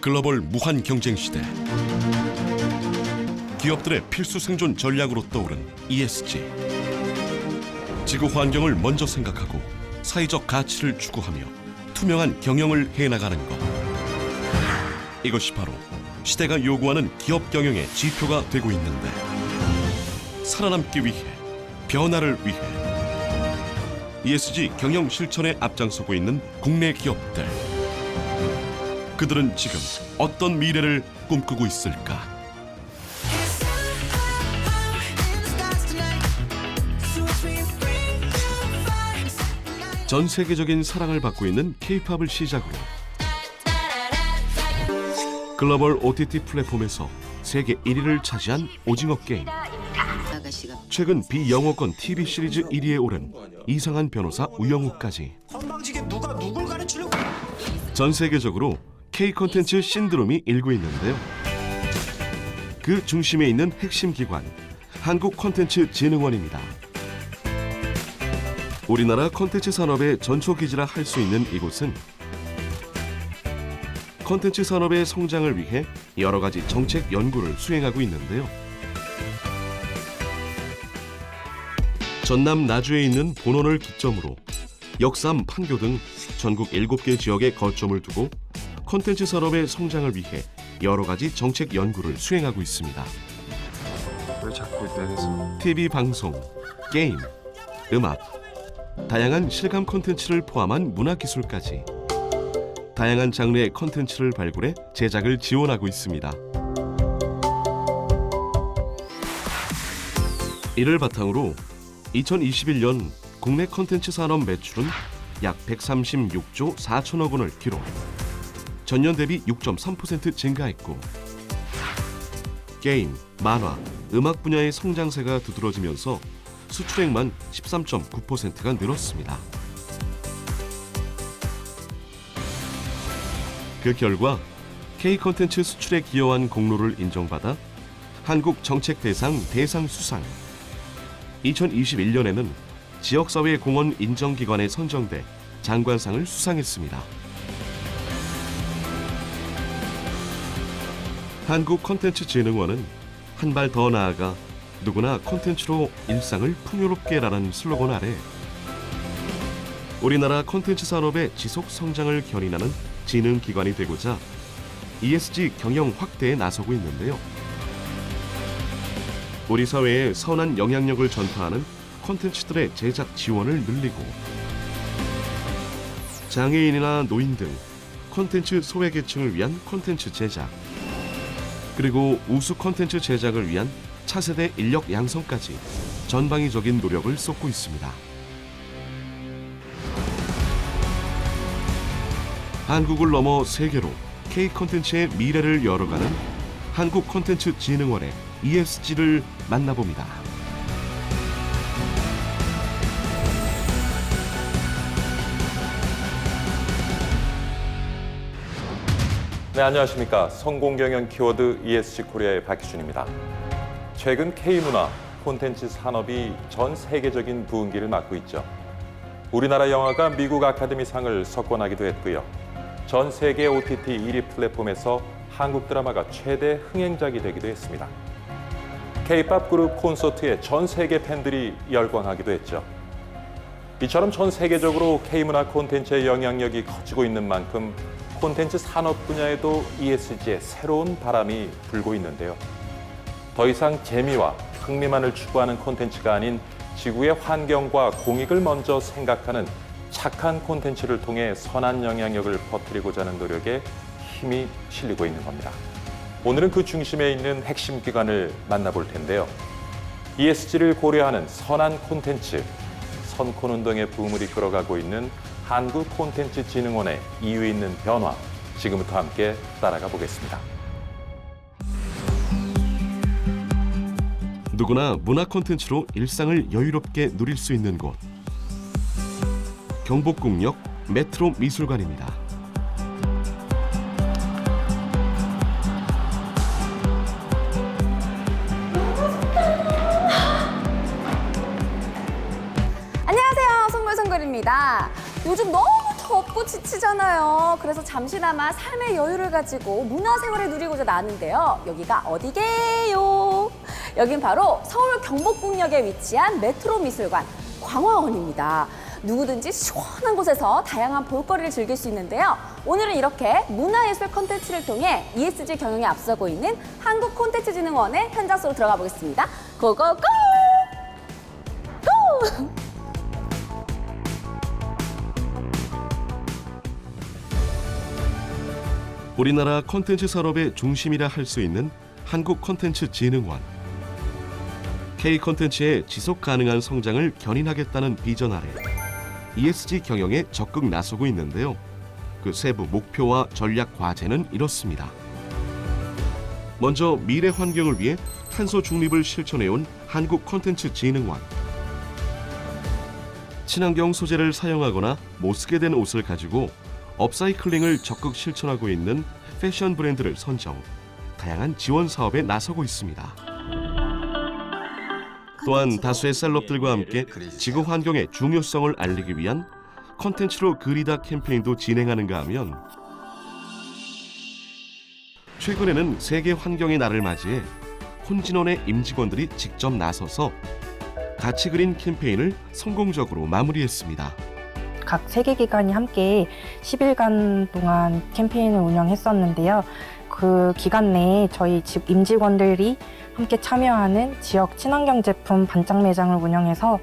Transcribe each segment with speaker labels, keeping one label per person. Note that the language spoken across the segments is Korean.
Speaker 1: 글로벌 무한 경쟁 시대. 기업들의 필수 생존 전략으로 떠오른 ESG. 지구 환경을 먼저 생각하고 사회적 가치를 추구하며 투명한 경영을 해나가는 것. 이것이 바로 시대가 요구하는 기업 경영의 지표가 되고 있는데, 살아남기 위해, 변화를 위해 ESG 경영 실천에 앞장서고 있는 국내 기업들. 그들은 지금 어떤 미래를 꿈꾸고 있을까? 전 세계적인 사랑을 받고 있는 K-팝을 시작으로 글로벌 OTT 플랫폼에서 세계 1위를 차지한 오징어 게임. 최근 비영어권 TV 시리즈 1위에 오른 이상한 변호사 우영우까지
Speaker 2: 건방지게 누가 누굴 가르치려고.
Speaker 1: 전 세계적으로 K 콘텐츠 신드롬이 일고 있는데요. 그 중심에 있는 핵심 기관, 한국콘텐츠진흥원입니다. 우리나라 콘텐츠 산업의 전초기지라 할 수 있는 이곳은 콘텐츠 산업의 성장을 위해 여러 가지 정책 연구를 수행하고 있는데요. 전남 나주에 있는 본원을 기점으로 역삼, 판교 등 전국 7개 지역에 거점을 두고 콘텐츠 산업의 성장을 위해 여러 가지 정책 연구를 수행하고 있습니다.
Speaker 3: 왜 자꾸 내게서
Speaker 1: TV 방송, 게임, 음악, 다양한 실감 콘텐츠를 포함한 문화기술까지 다양한 장르의 콘텐츠를 발굴해 제작을 지원하고 있습니다. 이를 바탕으로 2021년 국내 콘텐츠 산업 매출은 약 136조 4천억 원을 기록, 전년 대비 6.3% 증가했고, 게임, 만화, 음악 분야의 성장세가 두드러지면서 수출액만 13.9%가 늘었습니다. 그 결과 K 콘텐츠 수출에 기여한 공로를 인정받아 한국 정책 대상 수상, 2021년에는 지역사회 공헌 인정기관에 선정돼 장관상을 수상했습니다. 한국콘텐츠진흥원은 한 발 더 나아가 누구나 콘텐츠로 일상을 풍요롭게라는 슬로건 아래 우리나라 콘텐츠 산업의 지속 성장을 견인하는 진흥기관이 되고자 ESG 경영 확대에 나서고 있는데요. 우리 사회에 선한 영향력을 전파하는 콘텐츠들의 제작 지원을 늘리고, 장애인이나 노인 등 콘텐츠 소외계층을 위한 콘텐츠 제작, 그리고 우수 콘텐츠 제작을 위한 차세대 인력 양성까지 전방위적인 노력을 쏟고 있습니다. 한국을 넘어 세계로 K 콘텐츠의 미래를 열어가는 한국콘텐츠진흥원의 ESG를 만나봅니다.
Speaker 4: 네, 안녕하십니까. 성공경영 키워드 ESG 코리아의 박희준입니다. 최근 K문화, 콘텐츠 산업이 전 세계적인 부흥기를 맞고 있죠. 우리나라 영화가 미국 아카데미상을 석권하기도 했고요. 전 세계 OTT 1위 플랫폼에서 한국 드라마가 최대 흥행작이 되기도 했습니다. K-팝 그룹 콘서트에 전 세계 팬들이 열광하기도 했죠. 이처럼 전 세계적으로 K문화 콘텐츠의 영향력이 커지고 있는 만큼 콘텐츠 산업 분야에도 ESG의 새로운 바람이 불고 있는데요. 더 이상 재미와 흥미만을 추구하는 콘텐츠가 아닌 지구의 환경과 공익을 먼저 생각하는 착한 콘텐츠를 통해 선한 영향력을 퍼뜨리고자 하는 노력에 힘이 실리고 있는 겁니다. 오늘은 그 중심에 있는 핵심 기관을 만나볼 텐데요. ESG를 고려하는 선한 콘텐츠, 선콘운동의 붐을 이끌어가고 있는 한국콘텐츠진흥원의 이유 있는 변화, 지금부터 함께 따라가 보겠습니다.
Speaker 1: 누구나 문화 콘텐츠로 일상을 여유롭게 누릴 수 있는 곳, 경복궁역 메트로 미술관입니다.
Speaker 5: 안녕하세요, 송글송글입니다. 요즘 너무 덥고 너무 지치잖아요. 그래서 잠시나마 삶의 여유를 가지고 문화생활을 누리고자 나왔는데요. 여기가 어디게요? 여긴 바로 서울 경복궁역에 위치한 메트로 미술관 광화원입니다. 누구든지 시원한 곳에서 다양한 볼거리를 즐길 수 있는데요. 오늘은 이렇게 문화예술 콘텐츠를 통해 ESG 경영에 앞서고 있는 한국콘텐츠진흥원의 현장 속으로 들어가 보겠습니다. 고고고! 고!
Speaker 1: 우리나라 콘텐츠 산업의 중심이라 할 수 있는 한국콘텐츠진흥원. K 콘텐츠의 지속 가능한 성장을 견인하겠다는 비전 아래 ESG 경영에 적극 나서고 있는데요. 그 세부 목표와 전략 과제는 이렇습니다. 먼저 미래 환경을 위해 탄소 중립을 실천해온 한국콘텐츠진흥원. 친환경 소재를 사용하거나 못 쓰게 된 옷을 가지고 업사이클링을 적극 실천하고 있는 패션 브랜드를 선정, 다양한 지원 사업에 나서고 있습니다. 또한 다수의 셀럽들과 함께 지구 환경의 중요성을 알리기 위한 콘텐츠로 그리다 캠페인도 진행하는가 하면 최근에는 세계 환경의 날을 맞이해 콘진원의 임직원들이 직접 나서서 같이 그린 캠페인을 성공적으로 마무리했습니다.
Speaker 6: 각 세계기관이 함께 10일간 동안 캠페인을 운영했었는데요. 그 기간 내에 저희 집 임직원들이 함께 참여하는 지역 친환경 제품 반짝 매장을 운영해서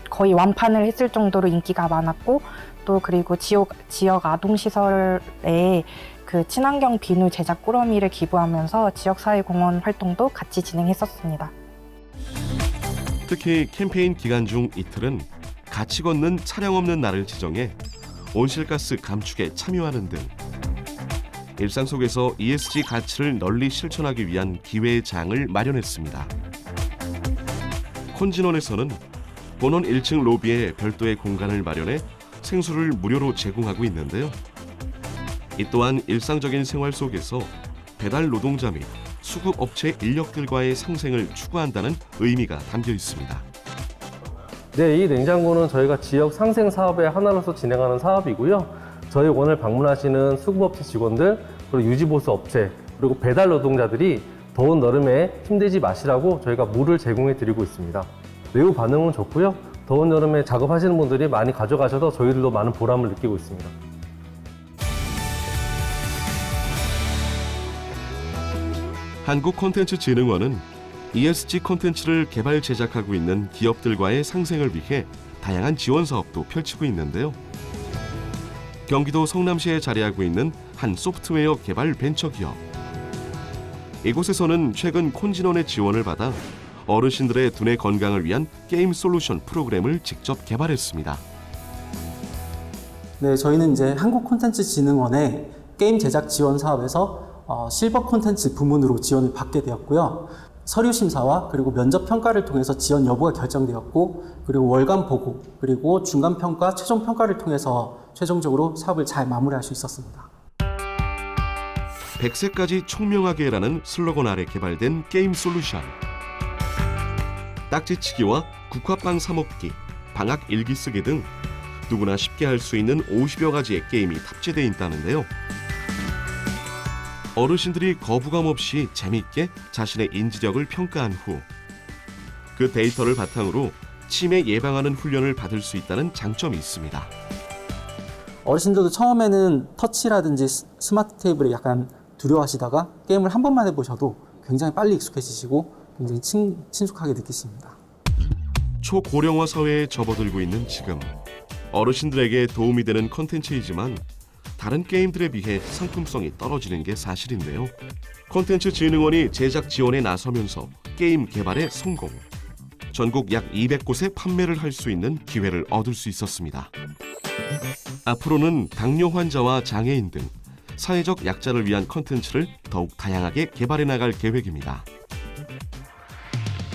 Speaker 6: 거의 완판을 했을 정도로 인기가 많았고, 또 그리고 지역 아동시설에 그 친환경 비누 제작 꾸러미를 기부하면서 지역사회공헌 활동도 같이 진행했었습니다.
Speaker 1: 특히 캠페인 기간 중 이틀은 같이 걷는 차량 없는 날을 지정해 온실가스 감축에 참여하는 등 일상 속에서 ESG 가치를 널리 실천하기 위한 기회의 장을 마련했습니다. 콘진원에서는 본원 1층 로비에 별도의 공간을 마련해 생수를 무료로 제공하고 있는데요. 이 또한 일상적인 생활 속에서 배달 노동자 및 수급업체 인력들과의 상생을 추구한다는 의미가 담겨 있습니다.
Speaker 7: 네, 이 냉장고는 저희가 지역 상생 사업의 하나로서 진행하는 사업이고요. 저희 오늘 방문하시는 수급업체 직원들, 그리고 유지보수 업체, 그리고 배달 노동자들이 더운 여름에 힘들지 마시라고 저희가 물을 제공해 드리고 있습니다. 매우 반응은 좋고요. 더운 여름에 작업하시는 분들이 많이 가져가셔서 저희들도 많은 보람을 느끼고 있습니다.
Speaker 1: 한국콘텐츠진흥원은 ESG 콘텐츠를 개발 제작하고 있는 기업들과의 상생을 위해 다양한 지원 사업도 펼치고 있는데요. 경기도 성남시에 자리하고 있는 한 소프트웨어 개발 벤처기업. 이곳에서는 최근 콘진원의 지원을 받아 어르신들의 두뇌 건강을 위한 게임 솔루션 프로그램을 직접 개발했습니다.
Speaker 8: 네, 저희는 이제 한국콘텐츠진흥원의 게임 제작 지원 사업에서 실버 콘텐츠 부문으로 지원을 받게 되었고요. 서류 심사와 그리고 면접 평가를 통해서 지원 여부가 결정되었고, 그리고 월간 보고, 그리고 중간 평가, 최종 평가를 통해서 최종적으로 사업을 잘 마무리할 수 있었습니다.
Speaker 1: 100세까지 총명하게라는 슬로건 아래 개발된 게임 솔루션. 딱지치기와 국화빵 사먹기, 방학 일기 쓰기 등 누구나 쉽게 할 수 있는 50여 가지의 게임이 탑재되어 있다는데요. 어르신들이 거부감 없이 재미있게 자신의 인지력을 평가한 후 그 데이터를 바탕으로 치매 예방하는 훈련을 받을 수 있다는 장점이 있습니다.
Speaker 8: 어르신들도 처음에는 터치라든지 스마트 테이블에 약간 두려워하시다가 게임을 한 번만 해보셔도 굉장히 빨리 익숙해지시고 굉장히 친숙하게 느끼십니다.
Speaker 1: 초고령화 사회에 접어들고 있는 지금 어르신들에게 도움이 되는 콘텐츠이지만 다른 게임들에 비해 상품성이 떨어지는 게 사실인데요. 콘텐츠진흥원이 제작 지원에 나서면서 게임 개발에 성공. 전국 약 200곳에 판매를 할 수 있는 기회를 얻을 수 있었습니다. 앞으로는 당뇨 환자와 장애인 등 사회적 약자를 위한 콘텐츠를 더욱 다양하게 개발해 나갈 계획입니다.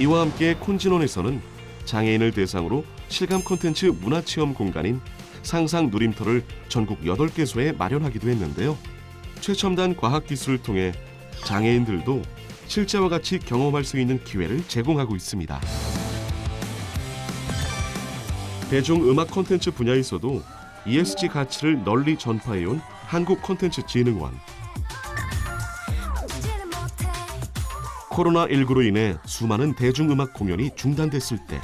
Speaker 1: 이와 함께 콘진원에서는 장애인을 대상으로 실감 콘텐츠 문화체험 공간인 상상 누림터를 전국 8개소에 마련하기도 했는데요. 최첨단 과학기술을 통해 장애인들도 실제와 같이 경험할 수 있는 기회를 제공하고 있습니다. 대중음악 콘텐츠 분야에서도 ESG 가치를 널리 전파해온 한국콘텐츠진흥원. 코로나19로 인해 수많은 대중음악 공연이 중단됐을 때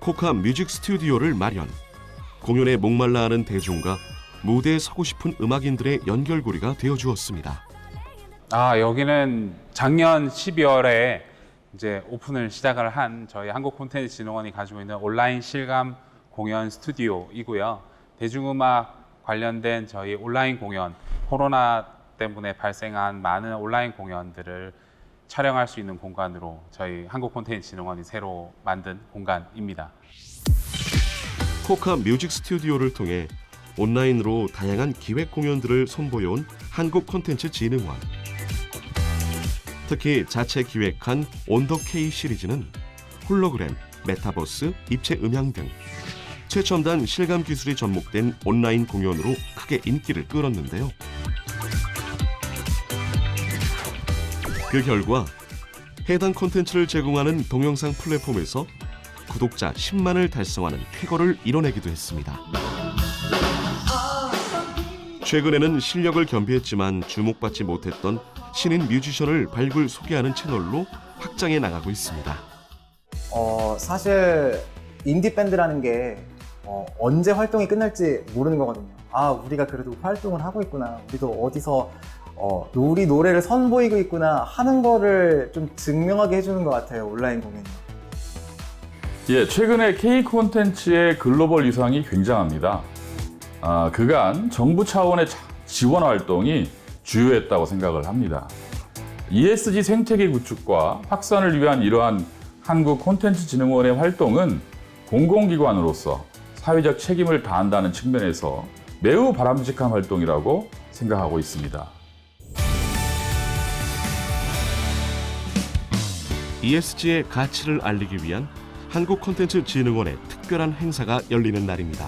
Speaker 1: 코카 뮤직 스튜디오를 마련. 공연에 목말라하는 대중과 무대에 서고 싶은 음악인들의 연결고리가 되어주었습니다.
Speaker 9: 여기는 작년 12월에 이제 오픈을 시작을 한 저희 한국콘텐츠진흥원이 가지고 있는 온라인 실감 공연 스튜디오이고요. 대중음악 관련된 저희 온라인 공연, 코로나 때문에 발생한 많은 온라인 공연들을 촬영할 수 있는 공간으로 저희 한국콘텐츠진흥원이 새로 만든 공간입니다.
Speaker 1: 코카 뮤직 스튜디오를 통해 온라인으로 다양한 기획 공연들을 선보여온 한국콘텐츠진흥원. 특히 자체 기획한 온더 K 시리즈는 홀로그램, 메타버스, 입체 음향 등 최첨단 실감 기술이 접목된 온라인 공연으로 크게 인기를 끌었는데요. 그 결과 해당 콘텐츠를 제공하는 동영상 플랫폼에서 구독자 10만을 달성하는 쾌거를 이뤄내기도 했습니다. 최근에는 실력을 겸비했지만 주목받지 못했던 신인 뮤지션을 발굴 소개하는 채널로 확장해 나가고 있습니다.
Speaker 10: 사실 인디 밴드라는 게 언제 활동이 끝날지 모르는 거거든요. 우리가 그래도 활동을 하고 있구나. 우리도 어디서 우리 노래를 선보이고 있구나 하는 거를 좀 증명하게 해주는 것 같아요. 온라인 공연이.
Speaker 11: 최근에 K 콘텐츠의 글로벌 위상이 굉장합니다. 그간 정부 차원의 지원 활동이 주요했다고 생각을 합니다. ESG 생태계 구축과 확산을 위한 이러한 한국콘텐츠진흥원의 활동은 공공기관으로서 사회적 책임을 다한다는 측면에서 매우 바람직한 활동이라고 생각하고 있습니다.
Speaker 1: ESG의 가치를 알리기 위한 한국콘텐츠진흥원의 특별한 행사가 열리는 날입니다.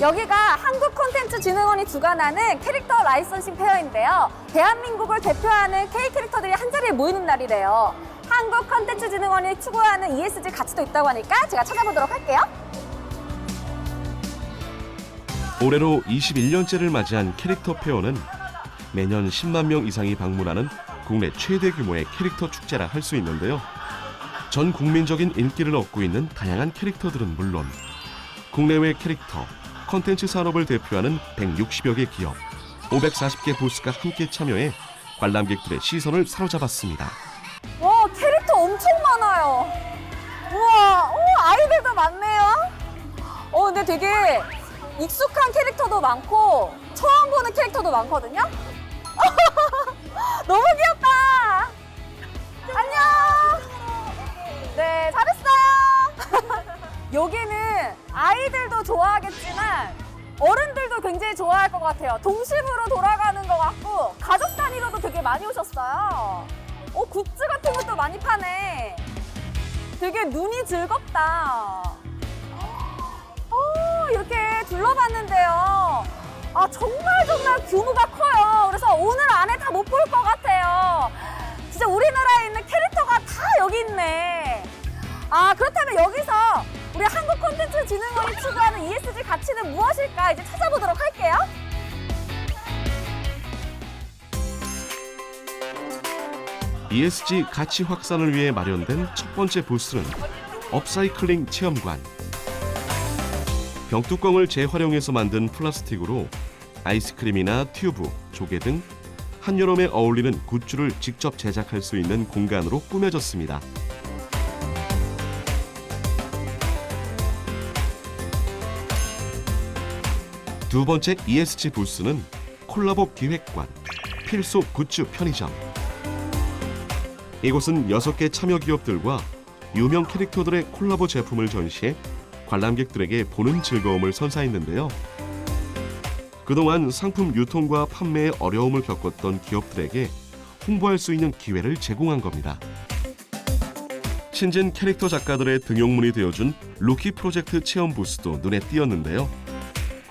Speaker 5: 여기가 한국콘텐츠진흥원이 주관하는 캐릭터 라이선싱 페어인데요. 대한민국을 대표하는 K 캐릭터들이 한자리에 모이는 날이래요. 한국콘텐츠진흥원이 추구하는 ESG 가치도 있다고 하니까 제가 찾아보도록 할게요.
Speaker 1: 올해로 21년째를 맞이한 캐릭터 페어는 매년 10만 명 이상이 방문하는 국내 최대 규모의 캐릭터 축제라 할 수 있는데요. 전 국민적인 인기를 얻고 있는 다양한 캐릭터들은 물론 국내외 캐릭터, 콘텐츠 산업을 대표하는 160여 개 기업, 540개 부스가 함께 참여해 관람객들의 시선을 사로잡았습니다.
Speaker 5: 와, 캐릭터 엄청 많아요. 우와, 아이들도 많네요. 근데 되게 익숙한 캐릭터도 많고 처음 보는 캐릭터도 많거든요. 너무 귀엽다. 안녕. 네, 잘했어요. 여기는 아이들도 좋아하겠지만 어른들도 굉장히 좋아할 것 같아요. 동심으로 돌아가는 것 같고 가족 단위로도 되게 많이 오셨어요. 굿즈 같은 것도 많이 파네. 되게 눈이 즐겁다. 이렇게 둘러봤는데요. 정말 규모가 커요. 그래서 오늘 안에 다 못 볼 것 같아요. 진짜 우리나라에 있는 캐릭터가 다 여기 있네. 그렇다면 여기서 우리 한국콘텐츠진흥원이 추구하는 ESG 가치는 무엇일까 이제 찾아보도록 할게요.
Speaker 1: ESG 가치 확산을 위해 마련된 첫 번째 부스는 업사이클링 체험관. 병뚜껑을 재활용해서 만든 플라스틱으로 아이스크림이나 튜브, 조개 등 한여름에 어울리는 굿즈를 직접 제작할 수 있는 공간으로 꾸며졌습니다. 두 번째 ESG 부스는 콜라보 기획관, 필수 굿즈 편의점. 이곳은 6개 참여 기업들과 유명 캐릭터들의 콜라보 제품을 전시해 관람객들에게 보는 즐거움을 선사했는데요. 그동안 상품 유통과 판매에 어려움을 겪었던 기업들에게 홍보할 수 있는 기회를 제공한 겁니다. 신진 캐릭터 작가들의 등용문이 되어준 루키 프로젝트 체험 부스도 눈에 띄었는데요.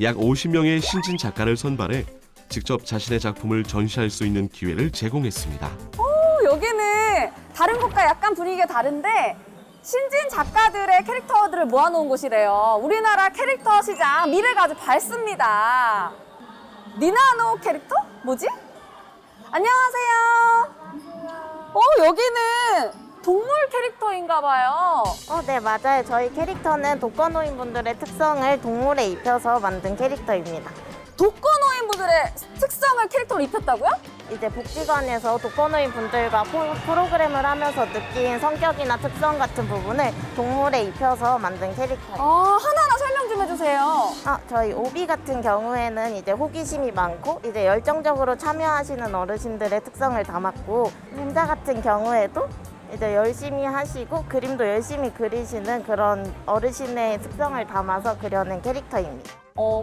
Speaker 1: 약 50명의 신진 작가를 선발해 직접 자신의 작품을 전시할 수 있는 기회를 제공했습니다.
Speaker 5: 여기는 다른 곳과 약간 분위기가 다른데 신진 작가들의 캐릭터들을 모아놓은 곳이래요. 우리나라 캐릭터 시장 미래가 아주 밝습니다. 니나노 캐릭터? 뭐지? 안녕하세요. 여기는 동물 캐릭터인가 봐요.
Speaker 12: 네, 맞아요. 저희 캐릭터는 독거노인분들의 특성을 동물에 입혀서 만든 캐릭터입니다.
Speaker 5: 독거노인분들의 특성을 캐릭터로 입혔다고요?
Speaker 12: 이제 복지관에서 독거노인분들과 프로그램을 하면서 느낀 성격이나 특성 같은 부분을 동물에 입혀서 만든 캐릭터예요.
Speaker 5: 하나하나 설명 좀 해주세요.
Speaker 12: 저희 오비 같은 경우에는 이제 호기심이 많고 이제 열정적으로 참여하시는 어르신들의 특성을 담았고, 임자 같은 경우에도 이제 열심히 하시고 그림도 열심히 그리시는 그런 어르신의 특성을 담아서 그려낸 캐릭터입니다.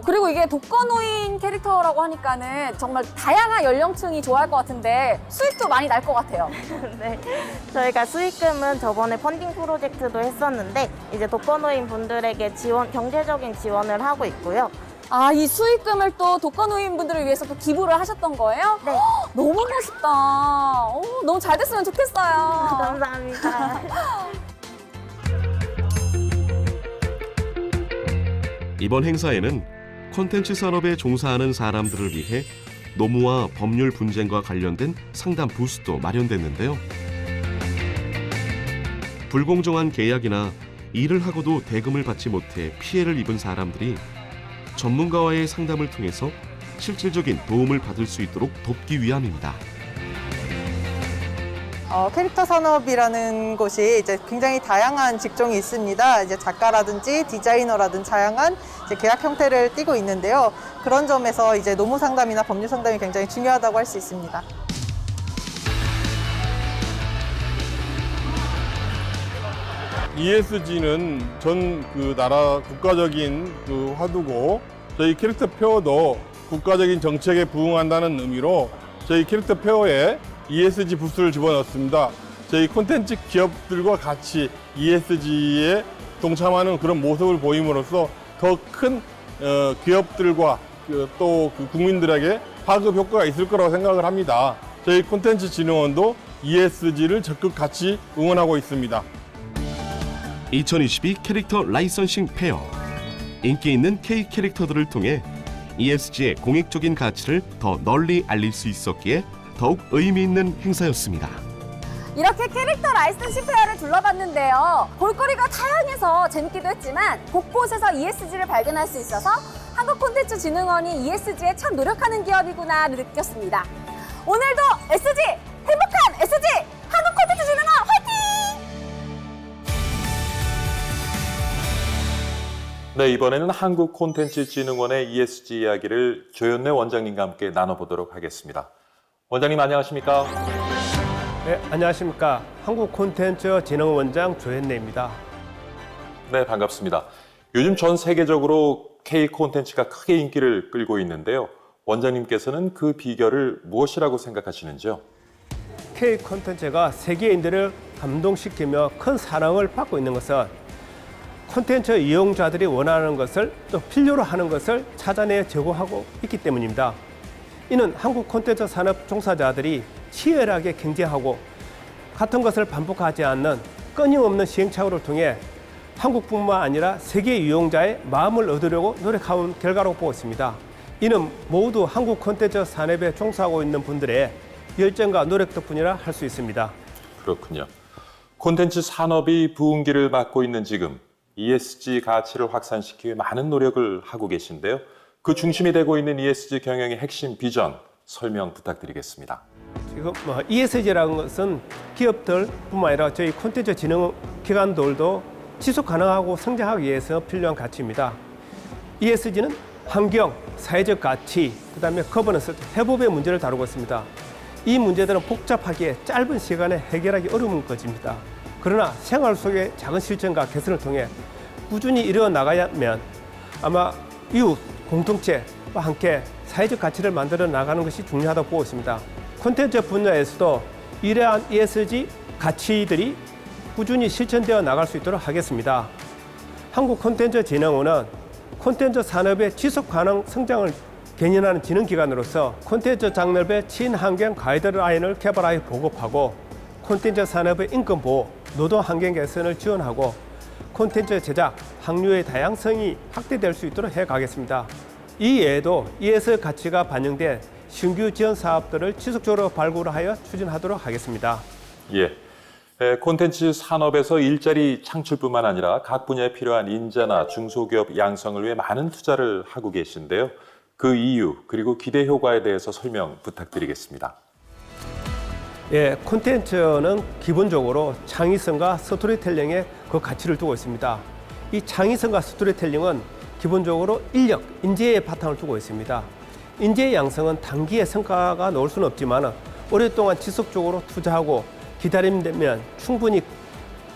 Speaker 5: 그리고 이게 독거노인 캐릭터라고 하니까는 정말 다양한 연령층이 좋아할 것 같은데 수익도 많이 날 것 같아요.
Speaker 12: 네, 저희가 수익금은 저번에 펀딩 프로젝트도 했었는데 이제 독거노인 분들에게 경제적인 지원을 하고 있고요.
Speaker 5: 이 수익금을 또 독거노인 분들을 위해서 또 기부를 하셨던 거예요?
Speaker 12: 네.
Speaker 5: 너무 멋있다. 너무 잘 됐으면 좋겠어요.
Speaker 12: 감사합니다.
Speaker 1: 이번 행사에는 콘텐츠 산업에 종사하는 사람들을 위해 노무와 법률 분쟁과 관련된 상담 부스도 마련됐는데요. 불공정한 계약이나 일을 하고도 대금을 받지 못해 피해를 입은 사람들이 전문가와의 상담을 통해서 실질적인 도움을 받을 수 있도록 돕기 위함입니다.
Speaker 13: 캐릭터 산업이라는 곳이 이제 굉장히 다양한 직종이 있습니다. 이제 작가라든지 디자이너라든지 다양한 이제 계약 형태를 띠고 있는데요. 그런 점에서 이제 노무 상담이나 법률 상담이 굉장히 중요하다고 할 수 있습니다.
Speaker 14: ESG는 전 나라 국가적인 화두고, 저희 캐릭터 페어도 국가적인 정책에 부응한다는 의미로 저희 캐릭터 페어에 ESG 부스를 집어넣었습니다. 저희 콘텐츠 기업들과 같이 ESG에 동참하는 그런 모습을 보임으로써 더 큰 기업들과 또 국민들에게 파급 효과가 있을 거라고 생각을 합니다. 저희 콘텐츠 진흥원도 ESG를 적극 같이 응원하고 있습니다.
Speaker 1: 2022 캐릭터 라이선싱 페어. 인기 있는 K 캐릭터들을 통해 ESG의 공익적인 가치를 더 널리 알릴 수 있었기에 더욱 의미 있는 행사였습니다.
Speaker 5: 이렇게 캐릭터 라이선싱 페어를 둘러봤는데요. 볼거리가 다양해서 재밌기도 했지만 곳곳에서 ESG를 발견할 수 있어서 한국콘텐츠진흥원이 ESG에 참 노력하는 기업이구나를 느꼈습니다. 오늘도 SG! 행복한 SG! 한국콘텐츠진흥원 화이팅!
Speaker 4: 네, 이번에는 한국콘텐츠진흥원의 ESG 이야기를 조현래 원장님과 함께 나눠보도록 하겠습니다. 원장님 안녕하십니까?
Speaker 15: 네, 안녕하십니까. 한국콘텐츠진흥원장 조현래입니다.
Speaker 4: 네, 반갑습니다. 요즘 전 세계적으로 K 콘텐츠가 크게 인기를 끌고 있는데요. 원장님께서는 그 비결을 무엇이라고 생각하시는지요?
Speaker 15: K 콘텐츠가 세계인들을 감동시키며 큰 사랑을 받고 있는 것은 콘텐츠 이용자들이 원하는 것을 또 필요로 하는 것을 찾아내 제공하고 있기 때문입니다. 이는 한국 콘텐츠 산업 종사자들이 치열하게 경쟁하고 같은 것을 반복하지 않는 끊임없는 시행착오를 통해 한국뿐만 아니라 세계 이용자의 마음을 얻으려고 노력한 결과라고 보고 있습니다. 이는 모두 한국 콘텐츠 산업에 종사하고 있는 분들의 열정과 노력 덕분이라 할 수 있습니다.
Speaker 4: 그렇군요. 콘텐츠 산업이 부흥기를 맞고 있는 지금 ESG 가치를 확산시키기 위해 많은 노력을 하고 계신데요. 그 중심이 되고 있는 ESG 경영의 핵심 비전 설명 부탁드리겠습니다.
Speaker 15: 지금 ESG라는 것은 기업들뿐만 아니라 저희 콘텐츠 진흥 기관들도 지속 가능하고 성장하기 위해서 필요한 가치입니다. ESG는 환경, 사회적 가치, 그다음에 거버넌스, 회복의 문제를 다루고 있습니다. 이 문제들은 복잡하게 짧은 시간에 해결하기 어려운 것입니다. 그러나 생활 속의 작은 실천과 개선을 통해 꾸준히 이루어 나가야면 아마 이웃, 공동체와 함께 사회적 가치를 만들어 나가는 것이 중요하다고 보고 있습니다. 콘텐츠 분야에서도 이러한 ESG 가치들이 꾸준히 실천되어 나갈 수 있도록 하겠습니다. 한국콘텐츠진흥원은 콘텐츠 산업의 지속 가능 성장을 견인하는 진흥기관으로서 콘텐츠 장르의 친환경 가이드라인을 개발하여 보급하고 콘텐츠 산업의 인권 보호, 노동 환경 개선을 지원하고 콘텐츠 제작, 항류의 다양성이 확대될 수 있도록 해가겠습니다. 이 외에도 ES 가치가 반영된 신규 지원 사업들을 지속적으로 발굴하여 추진하도록 하겠습니다.
Speaker 4: 예. 콘텐츠 산업에서 일자리 창출뿐만 아니라 각 분야에 필요한 인재나 중소기업 양성을 위해 많은 투자를 하고 계신데요. 그 이유 그리고 기대 효과에 대해서 설명 부탁드리겠습니다.
Speaker 15: 예, 콘텐츠는 기본적으로 창의성과 스토리텔링에 그 가치를 두고 있습니다. 이 창의성과 스토리텔링은 기본적으로 인력, 인재의 바탕을 두고 있습니다. 인재 양성은 단기에 성과가 나올 수는 없지만 오랫동안 지속적으로 투자하고 기다리면 충분히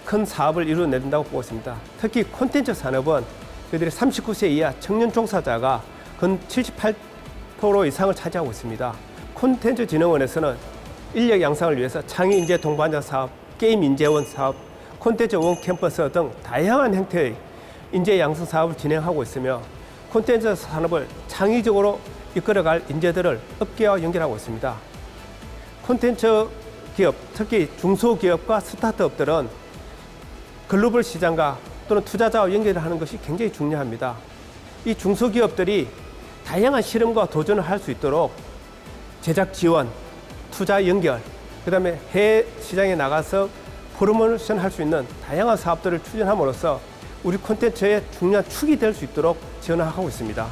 Speaker 15: 큰 사업을 이루어낸다고 보고 있습니다. 특히 콘텐츠 산업은 그들이 39세 이하 청년 종사자가 근 78% 이상을 차지하고 있습니다. 콘텐츠진흥원에서는 인력 양성을 위해서 창의 인재 동반자 사업, 게임 인재원 사업, 콘텐츠 원 캠퍼스 등 다양한 형태의 인재 양성 사업을 진행하고 있으며 콘텐츠 산업을 창의적으로 이끌어갈 인재들을 업계와 연결하고 있습니다. 콘텐츠 기업, 특히 중소기업과 스타트업들은 글로벌 시장과 또는 투자자와 연결을 하는 것이 굉장히 중요합니다. 이 중소기업들이 다양한 실험과 도전을 할 수 있도록 제작 지원, 투자 연결, 그다음에 해외 시장에 나가서 프로모션 할 수 있는 다양한 사업들을 추진함으로써 우리 콘텐츠의 중요한 축이 될 수 있도록 지원하고 있습니다.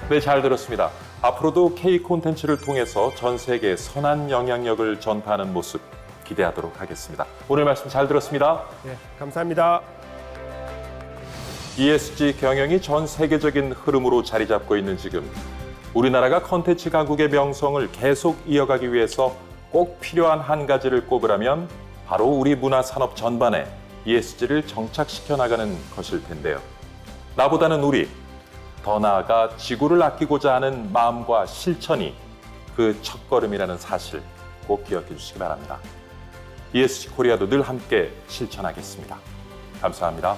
Speaker 4: 네, 잘 들었습니다. 앞으로도 K 콘텐츠를 통해서 전 세계에 선한 영향력을 전파하는 모습 기대하도록 하겠습니다. 오늘 말씀 잘 들었습니다.
Speaker 15: 네, 감사합니다.
Speaker 4: ESG 경영이 전 세계적인 흐름으로 자리 잡고 있는 지금 우리나라가 콘텐츠 강국의 명성을 계속 이어가기 위해서 꼭 필요한 한 가지를 꼽으라면 바로 우리 문화산업 전반에 ESG를 정착시켜 나가는 것일 텐데요. 나보다는 우리, 더 나아가 지구를 아끼고자 하는 마음과 실천이 그 첫걸음이라는 사실 꼭 기억해 주시기 바랍니다. ESG 코리아도 늘 함께 실천하겠습니다. 감사합니다.